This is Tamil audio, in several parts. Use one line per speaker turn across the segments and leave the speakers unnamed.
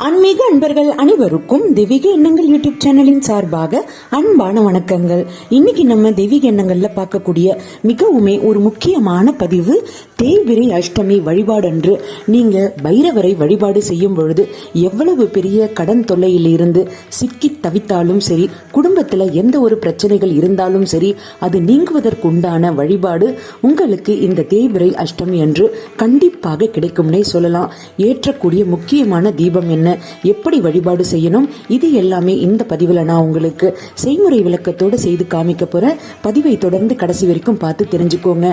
ஆன்மீக அன்பர்கள் அனைவருக்கும் தெய்வீக எண்ணங்கள் யூடியூப் சேனலின் சார்பாக அன்பான வணக்கங்கள். இன்னைக்கு நம்ம தெய்வீக எண்ணங்கள்ல பார்க்கக்கூடிய மிகவுமே ஒரு முக்கியமான பதிவு தேய்பிறை அஷ்டமி வழிபாடு அன்று நீங்க பைரவரை வழிபாடு செய்யும் பொழுது எவ்வளவு பெரிய கடன் தொல்லையில் இருந்து சிக்கி தவித்தாலும் சரி, குடும்பத்துல எந்த ஒரு பிரச்சனைகள் இருந்தாலும் சரி, அது நீங்குவதற்குண்டான வழிபாடு உங்களுக்கு இந்த தேய்பிறை அஷ்டமி அன்று கண்டிப்பாக கிடைக்கும்னே சொல்லலாம். ஏற்றக்கூடிய முக்கியமான தீபம் என்ன, எப்படி வழிபாடு செய்யணும், இது எல்லாமே இந்த பதிவில் நான் உங்களுக்கு செய்முறை விளக்கத்தோடு செய்து காமிக்க போறேன். பதிவை தொடர்ந்து கடைசி வரைக்கும் பார்த்து தெரிஞ்சுக்கோங்க.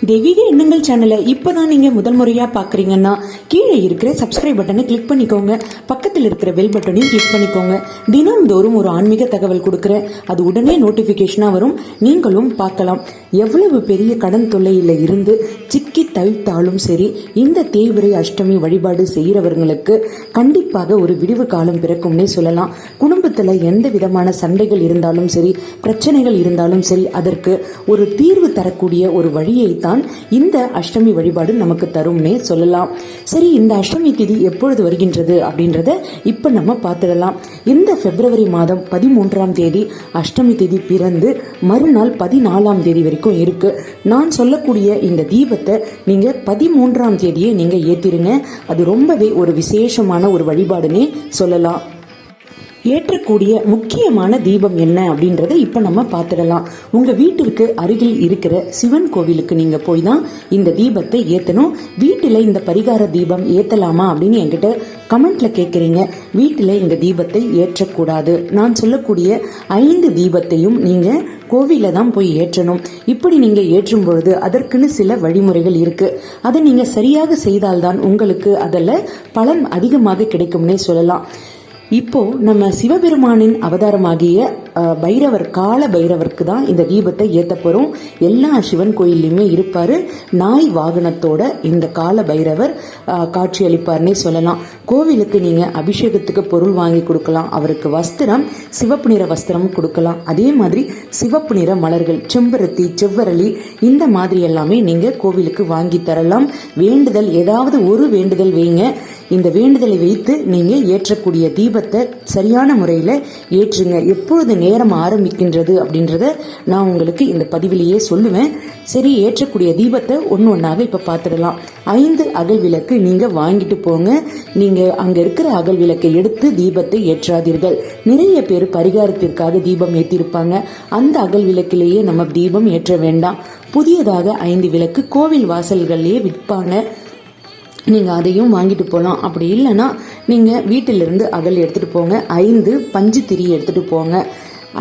தெய்வீக எண்ணங்கள் சேனலை இப்பதான் நீங்க முதல் முறையா பாக்குறீங்கன்னா கீழே இருக்கிற சப்ஸ்கிரைப் பட்டனை கிளிக் பண்ணிக்கோங்க, பக்கத்தில் இருக்கிற பெல் பட்டனையும் கிளிக் பண்ணிக்கோங்க. தினம்தோறும் ஒரு ஆன்மீக தகவல் கொடுக்குறேன், அது உடனே நோட்டிபிகேஷனா வரும், நீங்களும் பார்க்கலாம். எவ்வளவு பெரிய கடன் தொல்லையில இருந்து சிக்கி தவித்தாலும் சரி, இந்த தேய்பிறை அஷ்டமி வழிபாடு செய்யறவர்களுக்கு கண்டிப்பாக ஒரு விடிவு காலம் பிறக்கும்னே சொல்லலாம். குடும்பத்துல எந்த விதமான சண்டைகள் இருந்தாலும் சரி, பிரச்சனைகள் இருந்தாலும் சரி, அதற்கு ஒரு தீர்வு தரக்கூடிய ஒரு வழியை தான் இந்த அஷ்டமி வழிபாடு நமக்கு தரும்னே சொல்லலாம். சரி, இந்த அஷ்டமி திதி எப்பொழுது வருகின்றது அப்படின்றத இப்ப நம்ம பார்த்துடலாம். இந்த பிப்ரவரி மாதம் 13ஆம் தேதி அஷ்டமி திதி பிறந்து மறுநாள் 14ஆம் தேதி வரைக்கும் இருக்கு. நான் சொல்லக்கூடிய இந்த தீபத்தை நீங்க 13ஆம் தேதியே நீங்க ஏத்திருங்க. அது ரொம்பவே ஒரு விசேஷமான ஒரு வழிபாடுன்னே சொல்லலாம். ஏற்றக்கூடிய முக்கியமான தீபம் என்ன அப்படின்றத இப்ப நம்ம பார்த்துடலாம். உங்க வீட்டிற்கு அருகில் இருக்கிற சிவன் கோவிலுக்கு நீங்க போய் தான் இந்த தீபத்தை ஏத்தணும். வீட்டில இந்த பரிகார தீபம் ஏத்தலாமா அப்படின்னு என்கிட்ட கமெண்ட்ல கேட்குறீங்க. வீட்டில இந்த தீபத்தை ஏற்றக்கூடாது. நான் சொல்லக்கூடிய 5 தீபத்தையும் நீங்க கோவில தான் போய் ஏற்றணும். இப்படி நீங்க ஏற்றும் பொழுது அதற்குன்னு சில வழிமுறைகள் இருக்கு. அதை நீங்க சரியாக செய்தால்தான் உங்களுக்கு அதில் பலன் அதிகமாக கிடைக்கும்னே சொல்லலாம். இப்போ நம்ம சிவபெருமானின் அவதாரமாகிய பைரவர், கால பைரவருக்கு தான் இந்த தீபத்தை ஏத்த போறோம். எல்லா சிவன் கோயில்லையுமே இருப்பாரு. நாய் வாகனத்தோட இந்த கால பைரவர் காட்சி அளிப்பார்னே சொல்லலாம். கோவிலுக்கு நீங்க அபிஷேகத்துக்கு பொருள் வாங்கி கொடுக்கலாம். அவருக்கு வஸ்திரம் சிவப்பு நிற வஸ்திரம் கொடுக்கலாம். அதே மாதிரி சிவப்பு நிற மலர்கள், செம்பருத்தி, செவ்வரளி, இந்த மாதிரி எல்லாமே நீங்க கோவிலுக்கு வாங்கி தரலாம். வேண்டுதல், ஏதாவது ஒரு வேண்டுதல் வைங்க. இந்த வேண்டுதலை வைத்து நீங்க ஏற்றக்கூடிய தீபத்தை சரியான முறையில் ஏற்றுங்க. எப்பொழுது நேரம் ஆரம்பிக்கின்றது அப்படின்றத நான் உங்களுக்கு இந்த பதிவிலேயே சொல்லுவேன். சரி, ஏற்றக்கூடிய தீபத்தை ஒன்று ஒன்றாக இப்போ பார்த்துடலாம். 5 அகல் விளக்கு நீங்க வாங்கிட்டு போங்க. நீங்க அங்க இருக்கிற அகல் விளக்கை எடுத்து தீபத்தை ஏற்றாதீர்கள். நிறைய பேர் பரிகாரத்திற்காக தீபம் ஏற்றிருப்பாங்க. அந்த அகல் விளக்கிலேயே நம்ம தீபம் ஏற்ற வேண்டாம். புதியதாக 5 விளக்கு கோவில் வாசல்கள்லேயே விற்பாங்க. நீங்கள் அதையும் வாங்கிட்டு போகலாம். அப்படி இல்லைன்னா நீங்கள் வீட்டிலிருந்து அகல் எடுத்துகிட்டு போங்க. 5 பஞ்சு திரி எடுத்துகிட்டு போங்க.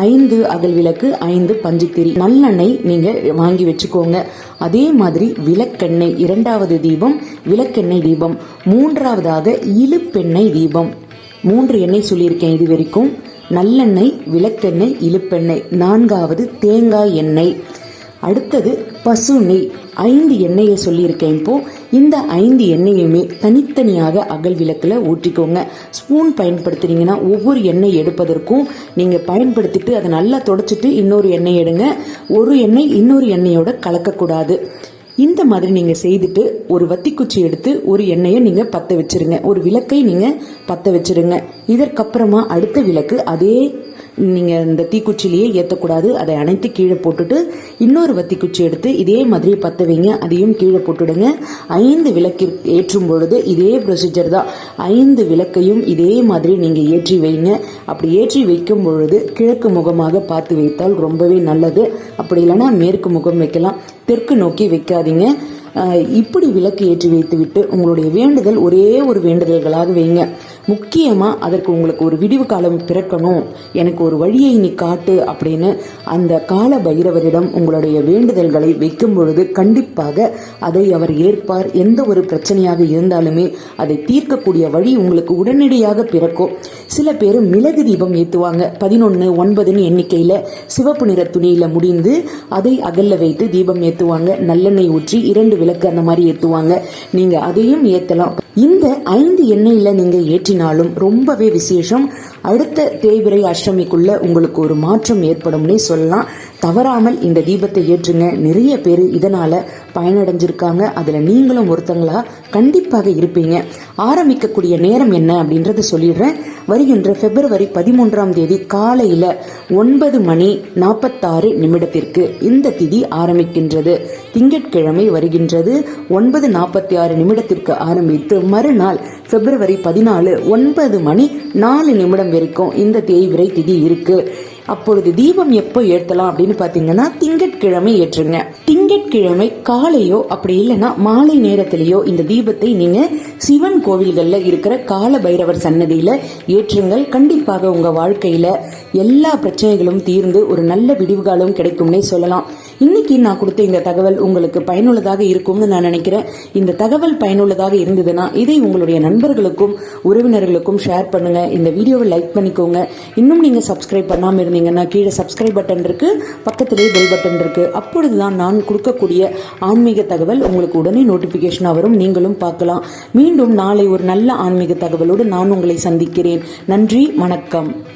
5 அகல் விளக்கு, 5 பஞ்சு திரி. நல்லெண்ணெய் நீங்கள் வாங்கி வச்சுக்கோங்க. அதே மாதிரி விளக்கெண்ணெய் 2வது தீபம் விளக்கெண்ணெய் தீபம். 3வதாக இழுப்பெண்ணெய் தீபம். 3 எண்ணெய் சொல்லியிருக்கேன் இது வரைக்கும். நல்லெண்ணெய், விளக்கெண்ணெய், இழுப்பெண்ணெய். 4வது தேங்காய் எண்ணெய். அடுத்தது பசு நெய். 5 எண்ணெயை சொல்லியிருக்கேன். இப்போ இந்த 5 எண்ணெயுமே தனித்தனியாக அகல் விளக்குல ஊற்றிக்கோங்க. ஸ்பூன் பயன்படுத்துறீங்கன்னா ஒவ்வொரு எண்ணெய் எடுப்பதற்கும் நீங்க பயன்படுத்திட்டு அதை நல்லா தொடச்சிட்டு இன்னொரு எண்ணெய் எடுங்க. ஒரு எண்ணெய் இன்னொரு எண்ணெயோட கலக்கக்கூடாது. இந்த மாதிரி நீங்க செய்துட்டு ஒரு வத்திக்குச்சி எடுத்து ஒரு எண்ணெயை நீங்க பத்த வச்சிருங்க. ஒரு விளக்கை நீங்க பத்த வச்சிருங்க. இதற்கப்புறமா அடுத்த விளக்கு அதே நீங்க இந்த தீக்குச்சிலேயே ஏற்றக்கூடாது. அதை அனைத்து கீழே போட்டுட்டு இன்னொரு வத்திக்குச்சி எடுத்து இதே மாதிரி பத்த வைங்க. அதையும் கீழே போட்டுடுங்க. 5 விளக்கு ஏற்றும் பொழுது இதே ப்ரொசீஜர் தான். 5 விளக்கையும் இதே மாதிரி நீங்க ஏற்றி வைங்க. அப்படி ஏற்றி வைக்கும் பொழுது கிழக்கு முகமாக பார்த்து வைத்தால் ரொம்பவே நல்லது. அப்படி இல்லைன்னா மேற்கு முகம் வைக்கலாம். தெற்கு நோக்கி வைக்காதீங்க. இப்படி விளக்கு ஏற்றி வைத்து விட்டு உங்களுடைய வேண்டுதல் ஒரே ஒரு வேண்டுதல்களாக வைங்க. முக்கியமா அதற்கு உங்களுக்கு ஒரு விடிவு காலம் பிறக்கணும், எனக்கு ஒரு வழியை நீ காட்டு அப்படின்னு அந்த கால பைரவரிடம் உங்களுடைய வேண்டுதல்களை வைக்கும் பொழுது கண்டிப்பாக அதை அவர் ஏற்பார். எந்த ஒரு பிரச்சனையாக இருந்தாலுமே அதை தீர்க்கக்கூடிய வழி உங்களுக்கு உடனடியாக பிறக்கும். சில பேர் மிளகு தீபம் ஏற்றுவாங்க. 11, 9 எண்ணிக்கையில சிவப்பு நிற துணியில முடிந்து அதை அகல்ல வைத்து தீபம் ஏற்றுவாங்க. நல்லெண்ணெய் ஊற்றி 2 விளக்கு அந்த மாதிரி ஏற்றுவாங்க. நீங்க அதையும் ஏற்றலாம். இந்த 5 எண்ணெயில நீங்க ஏற்றினாலும் ரொம்பவே விசேஷம். அடுத்த தேய்பிறை அஷ்டமிக்குள்ள உங்களுக்கு ஒரு மாற்றம் ஏற்படும்னே சொல்லலாம். தவறாமல் இந்த தீபத்தை ஏற்றுங்க. நிறைய பேர் இதனால பயனடைஞ்சிருக்காங்க. அதுல நீங்களும் ஒருத்தங்களா கண்டிப்பாக இருப்பீங்க. ஆரம்பிக்கக்கூடிய நேரம் என்ன அப்படின்றத சொல்லிடுறேன். வருகின்ற பிப்ரவரி 13ஆம் தேதி காலையில 9:46 இந்த திதி ஆரம்பிக்கின்றது. திங்கட்கிழமை வருகின்றது. 9:46 ஆரம்பித்து மறுநாள் பிப்ரவரி 14 9:04 வரைக்கும் இந்த தேய்பிறை திதி இருக்கு. அப்பொழுது தீபம் எப்போ ஏற்றலாம் அப்படின்னு பாத்தீங்கன்னா திங்கட்கிழமை ஏற்றுங்க. திங்கட்கிழமை காலையோ அப்படி இல்லைன்னா மாலை நேரத்திலேயோ இந்த தீபத்தை நீங்க சிவன் கோவில்கள்ல இருக்கிற கால பைரவர் சன்னதியில ஏற்றுங்கள். கண்டிப்பாக உங்க வாழ்க்கையில எல்லா பிரச்சனைகளும் தீர்ந்து ஒரு நல்ல விடிவுகாலம் கிடைக்கும்னே சொல்லலாம். இன்னைக்கு நான் கொடுத்த இந்த தகவல் உங்களுக்கு பயனுள்ளதாக இருக்கும்னு நான் நினைக்கிறேன். இந்த தகவல் பயனுள்ளதாக இருந்ததுன்னா இதை உங்களுடைய நண்பர்களுக்கும் உறவினர்களுக்கும் ஷேர் பண்ணுங்க. இந்த வீடியோவை லைக் பண்ணிக்கோங்க. இன்னும் நீங்க சப்ஸ்கிரைப் பண்ணாம இருந்தீங்கன்னா கீழே சப்ஸ்கிரைப் பட்டன் இருக்கு, பக்கத்திலேயே பெல் பட்டன் இருக்கு. அப்பொழுதுதான் நான் கொடுக்கக்கூடிய ஆன்மீக தகவல் உங்களுக்கு உடனே நோட்டிபிகேஷனா வரும், நீங்களும் பார்க்கலாம். மீண்டும் நாளை ஒரு நல்ல ஆன்மீக தகவலோடு நான் உங்களை சந்திக்கிறேன். நன்றி, வணக்கம்.